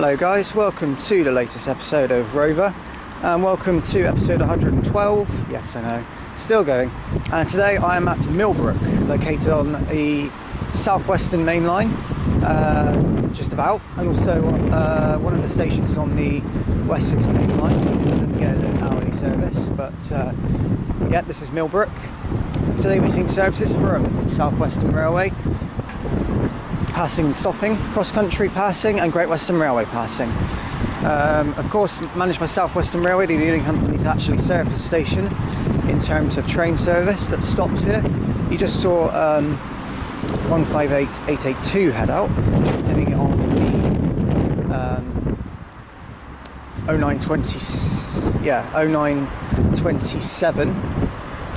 Hello guys, welcome to the latest episode of Rover and welcome to episode 112. Yes, I know, still going. And today I am at Millbrook, located on the southwestern main line, just about, and also one of the stations on the Wessex main line. It doesn't get an hourly service, but yeah, this is Millbrook. Today we're seeing services from Southwestern Railway, passing and stopping, CrossCountry passing and Great Western Railway passing. Of course, managed by Southwestern Railway, the only company to actually serve the station in terms of train service that stops here. You just saw 158882 head out, heading on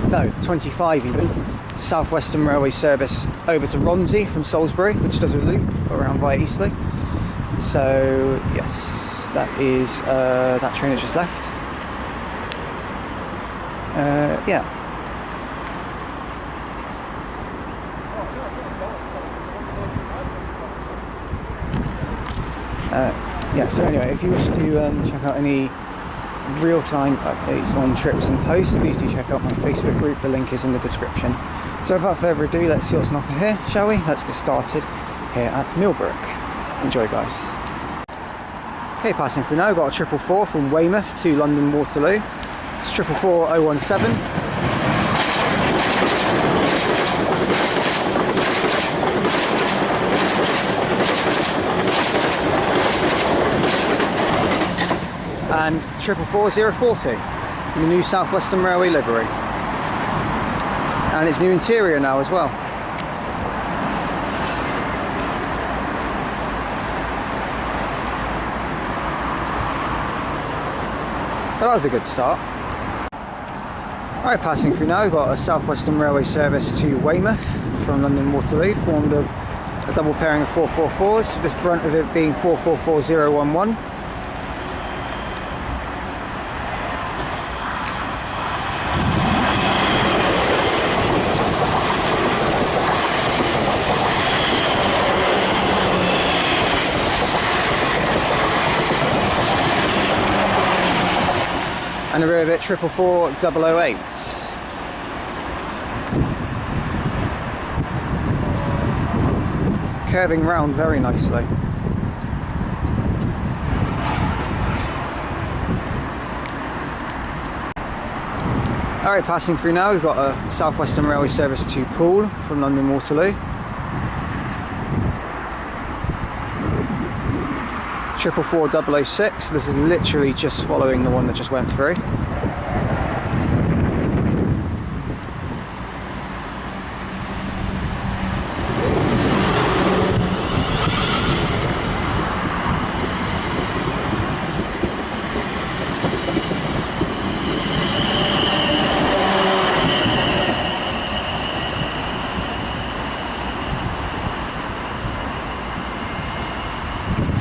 the 25 even, Southwestern Railway service over to Romsey from Salisbury, which does a loop around via Eastleigh. So yes, that is that train has just left. So anyway, if you wish to check out any real-time updates on trips and posts, please do check out my Facebook group. The link is in the description. So without further ado, let's see what's on offer here, shall we? Let's get started here at Millbrook. Enjoy, guys. Okay, passing through now, got a 444 from Weymouth to London Waterloo. It's 444017. And 444040 in the new Southwestern Railway livery, and its new interior now as well. But that was a good start. Alright, passing through now, we've got a Southwestern Railway service to Weymouth from London Waterloo, formed of a double pairing of 444s, the front of it being 444011. And the rear of it 444008. Curving round very nicely. Alright, passing through now, we've got a Southwestern Railway service to Poole from London Waterloo. 444006, this is literally just following the one that just went through.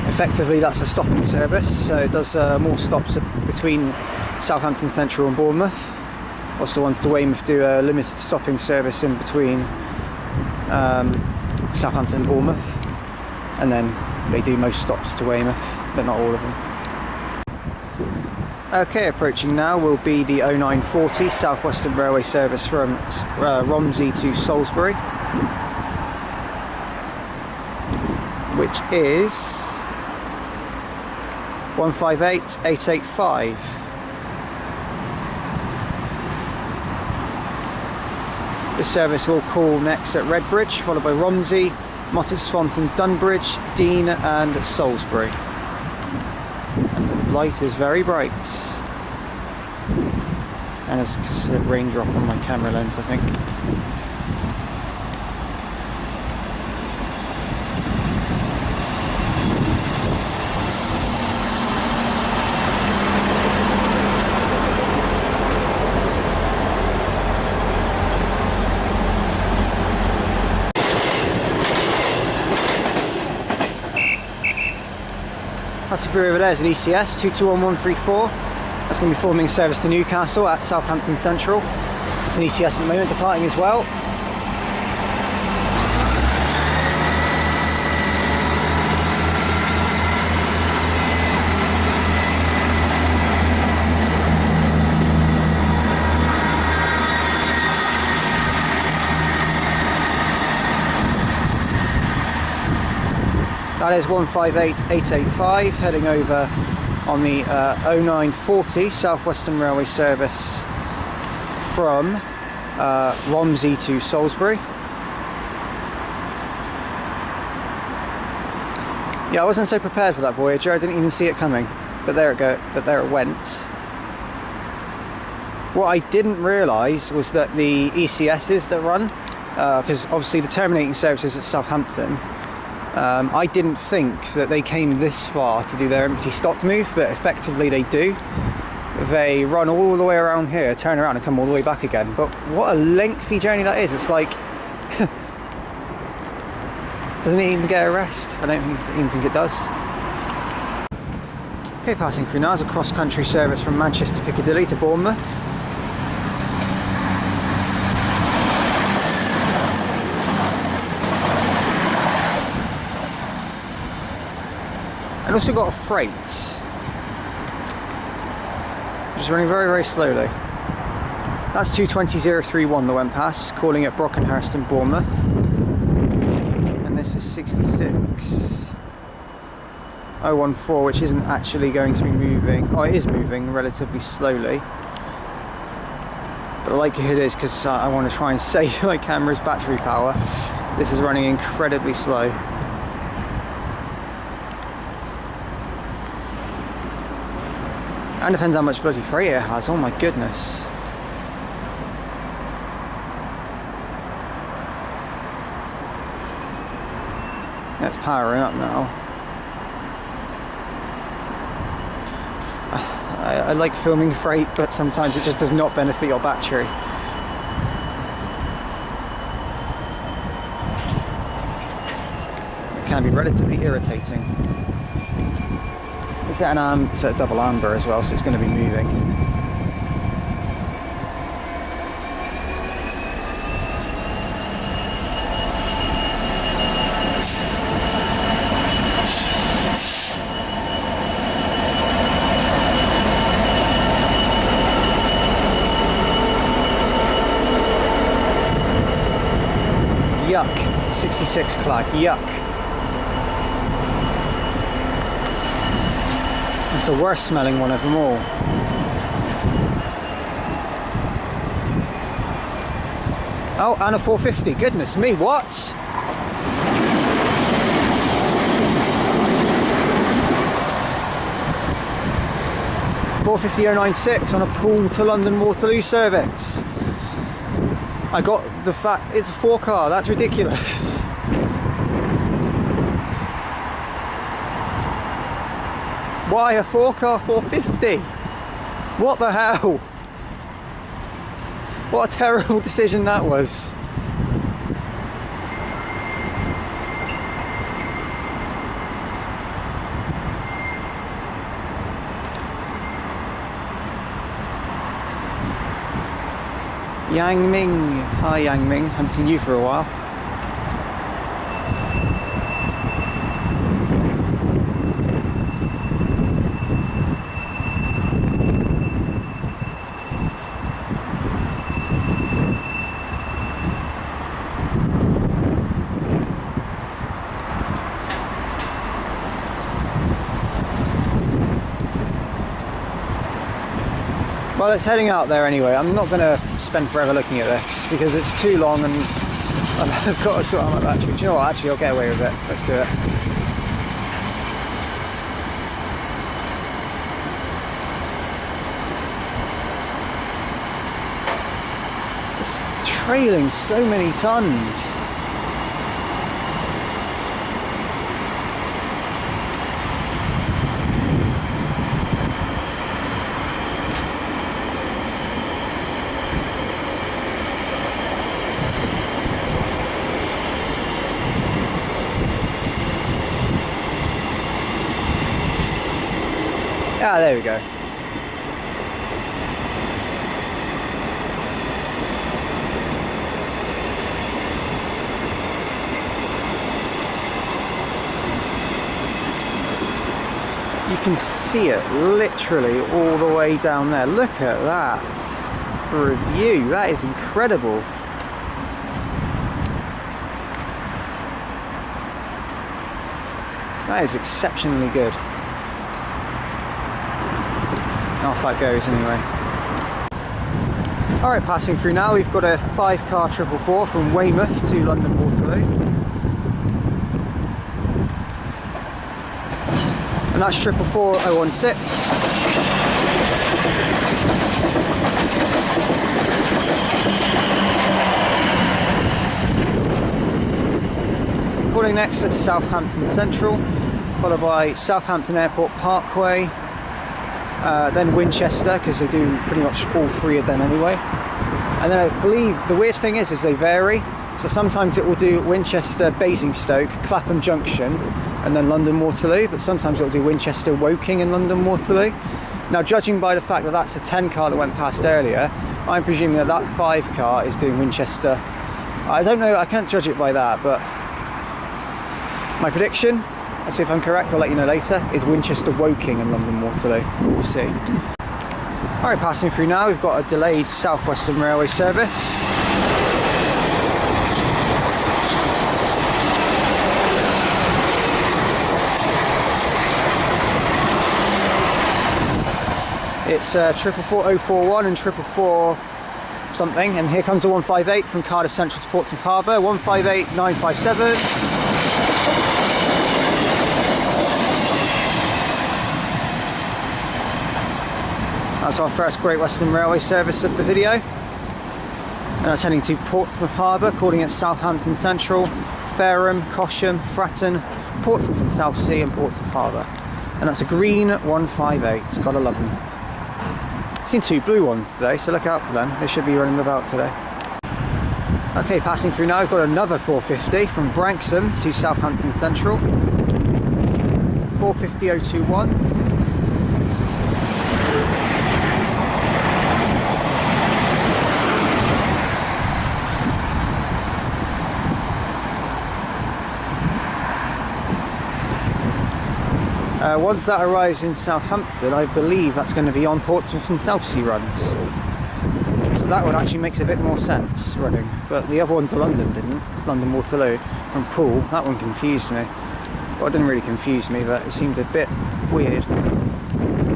Effectively, that's a stopping service, so it does more stops between Southampton Central and Bournemouth. Also, once to Weymouth, do a limited stopping service in between Southampton and Bournemouth, and then they do most stops to Weymouth, but not all of them. Okay, approaching now will be the 0940 Southwestern Railway service from Romsey to Salisbury, which is 158885. This service will call next at Redbridge, followed by Romsey, Mottisfont, Dunbridge, Dean and Salisbury. And the light is very bright. And it's just a raindrop on my camera lens, I think. Passing through over there is an ECS 221134. That's going to be forming a service to Newcastle at Southampton Central. It's an ECS at the moment, departing as well. That is 158885 heading over on the 0940 South Western Railway service from Romsey to Salisbury. Yeah, I wasn't so prepared for that Voyager. I didn't even see it coming, but there it went. What I didn't realise was that the ECSs that run, because obviously the terminating services at Southampton, I didn't think that they came this far to do their empty stock move, but effectively they do. They run all the way around here, turn around and come all the way back again. But what a lengthy journey that is. It's like, doesn't it even get a rest? I don't even think it does. Okay, passing through now is a cross-country service from Manchester Piccadilly to Bournemouth. And also got a freight, which is running very, very slowly. That's 220031 that went past, calling at Brockenhurst in Bournemouth. And this is 66014, which isn't actually going to be moving. Oh, it is moving relatively slowly. But the likelihood is, because I want to try and save my camera's battery power, this is running incredibly slow. And depends how much bloody freight it has, oh my goodness. It's powering up now. I like filming freight, but sometimes it just does not benefit your battery. It can be relatively irritating. It's at a double amber as well, so it's going to be moving. Yuck. 66 Clark, yuck. It's the worst smelling one of them all. Oh, and a 450. Goodness me, what? $450.096 on a Poole to London Waterloo service. I got the fact it's a 4-car. That's ridiculous. Why a 4-car 450? What the hell? What a terrible decision that was. Yang Ming. Hi Yang Ming. Haven't seen you for a while. Well, it's heading out there anyway. I'm not going to spend forever looking at this because it's too long and I've got to sort out my battery. Do you know what? Actually, I'll get away with it. Let's do it. It's trailing so many tons. Ah, there we go. You can see it literally all the way down there. Look at that for a view. That is incredible. That is exceptionally good. Off that goes anyway. Alright, passing through now, we've got a 5-car 444 from Weymouth to London Waterloo. And that's 444016. Calling next at Southampton Central, followed by Southampton Airport Parkway, then Winchester, because they do pretty much all 3 of them anyway. And then I believe the weird thing is they vary. So sometimes it will do Winchester, Basingstoke, Clapham Junction, and then London Waterloo, but sometimes it will do Winchester, Woking, and London Waterloo. Now, judging by the fact that that's a 10 car that went past earlier, I'm presuming that that 5 car is doing Winchester. I don't know, I can't judge it by that, but my prediction, I'll see if I'm correct, I'll let you know later, is Winchester, Woking, and London Waterloo. We'll see. Alright, passing through now, we've got a delayed South Western Railway service. It's 444041 and 444 something, and here comes a 158 from Cardiff Central to Portsmouth Harbour, 158957. That's our first Great Western Railway service of the video. And that's heading to Portsmouth Harbour, calling at Southampton Central, Fareham, Cosham, Fratton, Portsmouth and Southsea, and Portsmouth Harbour. And that's a green 158, gotta love them. I've seen 2 blue ones today, so look out for them. They should be running about today. Okay, passing through now, we've got another 450 from Branksome to Southampton Central. 450021. Once that arrives in Southampton, I believe that's going to be on Portsmouth and Southsea runs. So that one actually makes a bit more sense running. But the other ones to London didn't. London Waterloo and Poole, that one confused me. Well, it didn't really confuse me, but it seemed a bit weird.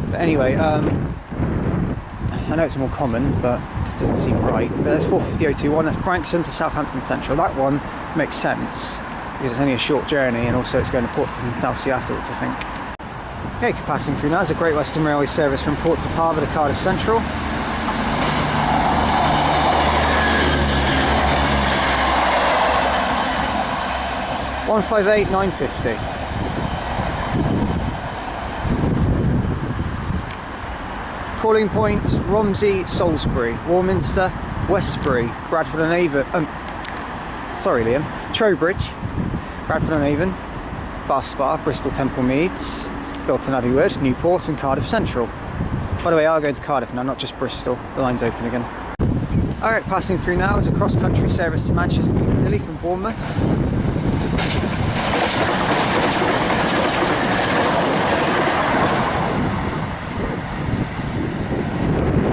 But anyway, I know it's more common, but it doesn't seem right. But there's 450021, that's Branksome to Southampton Central. That one makes sense, because it's only a short journey, and also it's going to Portsmouth and Southsea afterwards, I think. Okay, passing through now is a Great Western Railway service from Portsmouth Harbour to Cardiff Central. $158,950. Calling points: Romsey, Salisbury, Warminster, Westbury, Bradford and Avon. Sorry, Liam. Trowbridge, Bradford and Avon, Bath Spa, Bristol Temple Meads, Bilton Abbey Wood, Newport, and Cardiff Central. By the way, I'm going to Cardiff now, not just Bristol. The line's open again. Alright, passing through now is a cross-country service to Manchester Piccadilly from Bournemouth.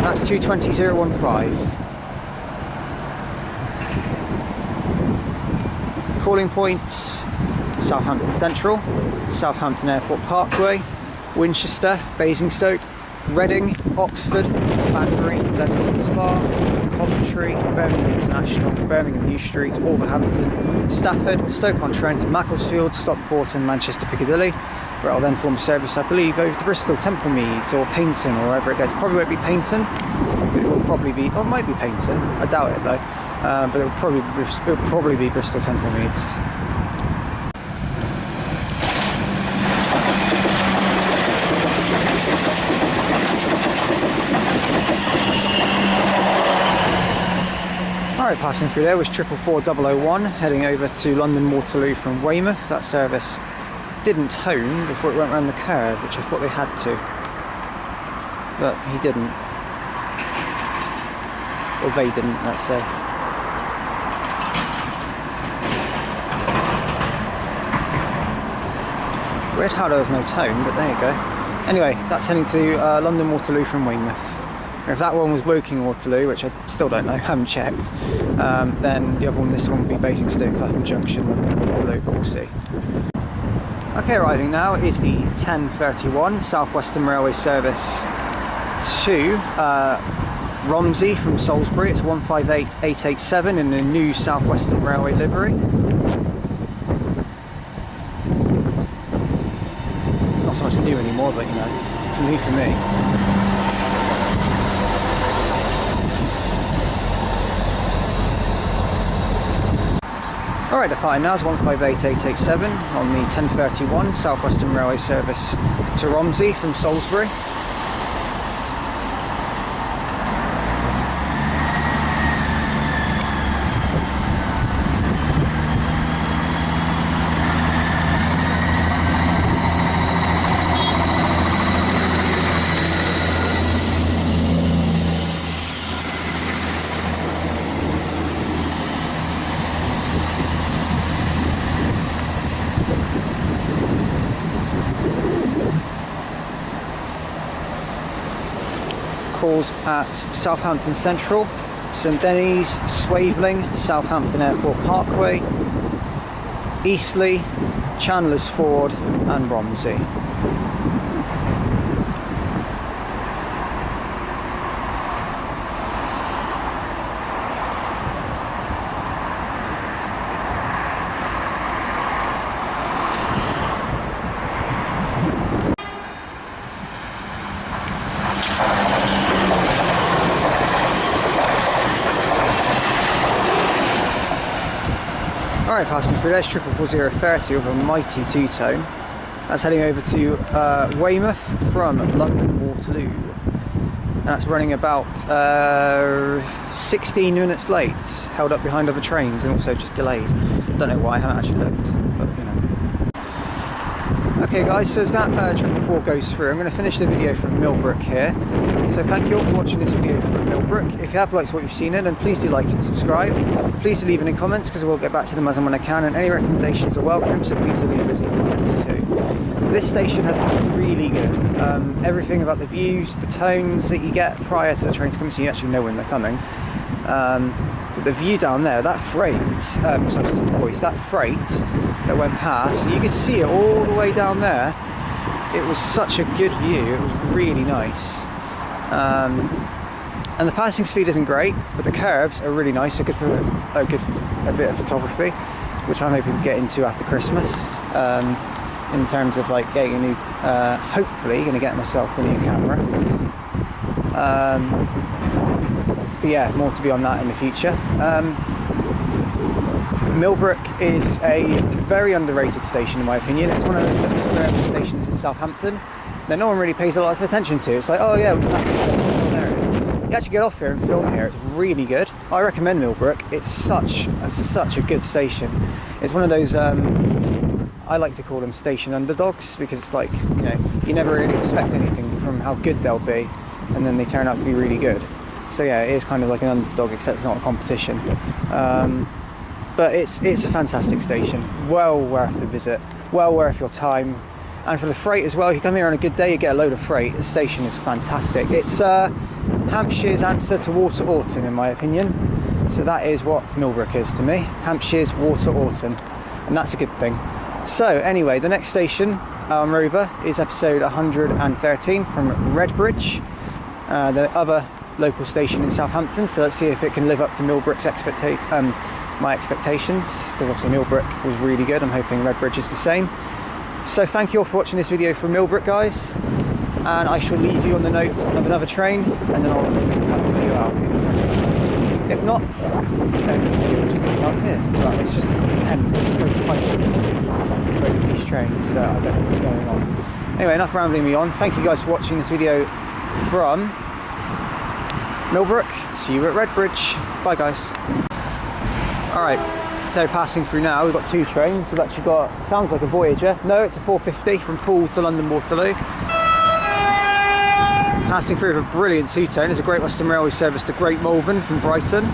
That's 220015. Calling points: Southampton Central, Southampton Airport Parkway, Winchester, Basingstoke, Reading, Oxford, Banbury, Leamington Spa, Coventry, Birmingham International, Birmingham New Street, Wolverhampton, Stafford, Stoke-on-Trent, Macclesfield, Stockport and Manchester Piccadilly, where I'll then form a service, I believe, over to Bristol, Temple Meads or Paignton or wherever it goes. Probably won't be Paignton, but it will probably be, or it might be Paignton, I doubt it though, but it will probably be Bristol, Temple Meads. Alright, passing through there was 444001 heading over to London Waterloo from Weymouth. That service didn't tone before it went around the curve, which I thought they had to, but he didn't, or they didn't, let's say. Weird how there was no tone, but there you go. Anyway, that's heading to London Waterloo from Weymouth. If that one was Woking Waterloo, which I still don't know, haven't checked, then the other one, this one would be Basingstoke, Clapham Junction, London Waterloo, but we'll see. Okay, arriving now is the 10:31 South Western Railway service to Romsey from Salisbury. It's 158887 in the new South Western Railway livery. It's not so much new anymore, but you know, it's new for me. Alright, departing now is 158887 on the 10:31 South Western Railway service to Romsey from Salisbury. Calls at Southampton Central, St Denis, Swaveling, Southampton Airport Parkway, Eastleigh, Chandler's Ford and Romsey. Alright, passing through there's 44030 of a mighty two-tone. That's heading over to Weymouth from London Waterloo. And that's running about 16 minutes late, held up behind other trains and also just delayed. Don't know why, I haven't actually looked, but you know. Okay guys, so as that 444 goes through, I'm going to finish the video from Millbrook here. So thank you all for watching this video from Millbrook. If you have liked what you've seen it, then please do like and subscribe. Please do leave any comments because I will get back to them as and when I can, and any recommendations are welcome, so please do leave us in the comments too. This station has been really good. Everything about the views, the tones that you get prior to the trains coming, so you actually know when they're coming. The view down there, that freight, that freight that went past, you could see it all the way down there. It was such a good view, it was really nice. And the passing speed isn't great, but the curbs are really nice, so good for a bit of photography, which I'm hoping to get into after Christmas. In terms of like getting a new, hopefully going to get myself a new camera. But yeah, more to be on that in the future. Millbrook is a very underrated station in my opinion. It's one of those little suburban stations in Southampton that no one really pays a lot of attention to. It's like, oh yeah, that's the station, oh there it is. You actually get off here and film here, it's really good. I recommend Millbrook, it's such a good station. It's one of those, I like to call them station underdogs, because it's like, you know, you never really expect anything from how good they'll be, and then they turn out to be really good. So yeah, it is kind of like an underdog, except it's not a competition. But it's a fantastic station, well worth the visit, well worth your time. And for the freight as well, if you come here on a good day, you get a load of freight. The station is fantastic. It's Hampshire's answer to Water Orton, in my opinion. So that is what Millbrook is to me, Hampshire's Water Orton, and that's a good thing. So anyway, the next station on Rover is episode 113 from Redbridge, the other local station in Southampton. So let's see if it can live up to Millbrook's my expectations, because obviously Millbrook was really good. I'm hoping Redbridge is the same. So thank you all for watching this video from Millbrook, guys, and I shall leave you on the note of another train, and then I'll cut the video out if it's on time. If not, then this video will just cut out here. But it's just, it depends, because it's so tight with both of these trains that I don't know what's going on. Anyway, enough rambling me on. Thank you guys for watching this video from Millbrook. See you at Redbridge. Bye guys. Alright, so passing through now, we've got two trains. We've actually got, sounds like a Voyager. No, it's a 450 from Poole to London Waterloo. Passing through with a brilliant two-tone. There's a Great Western Railway service to Great Malvern from Brighton.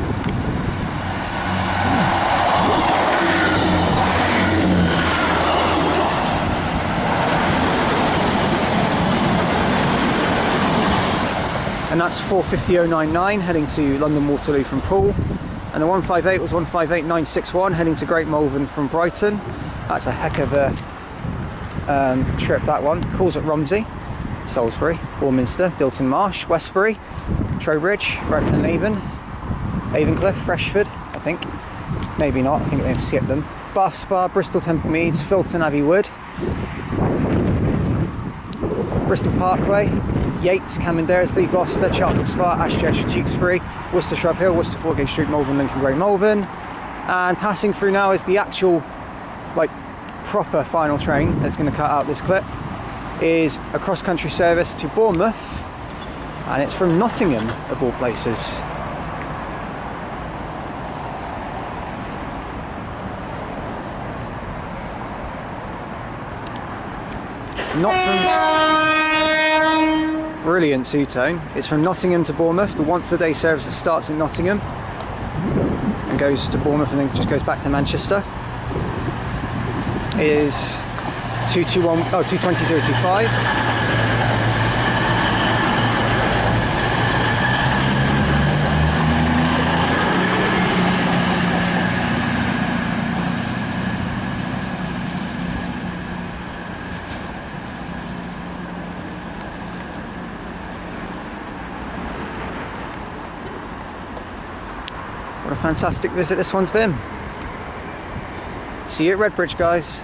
And that's 450.099 heading to London Waterloo from Poole. And the 158 was 158.961 heading to Great Malvern from Brighton. That's a heck of a trip, that one. Calls at Romsey, Salisbury, Warminster, Dilton Marsh, Westbury, Trowbridge, Bradford and Avon, Freshford, I think. Maybe not, I think they've skipped them. Bath Spa, Bristol Temple Meads, Filton Abbey Wood, Bristol Parkway, Yates, Camden Darsley, Gloucester, Cheltenham Spa, Ashchester, Tewkesbury, Worcester Shrub Hill, Worcester Foregate Street, Malvern, Lincoln Grey, Malvern. And passing through now is the actual, like, proper final train that's going to cut out this clip. Is a cross-country service to Bournemouth, and it's from Nottingham, of all places. Not from... Brilliant two-tone. It's from Nottingham to Bournemouth. The once-a-day service that starts in Nottingham and goes to Bournemouth and then just goes back to Manchester is 220.25. What a fantastic visit this one's been. See you at Redbridge, guys.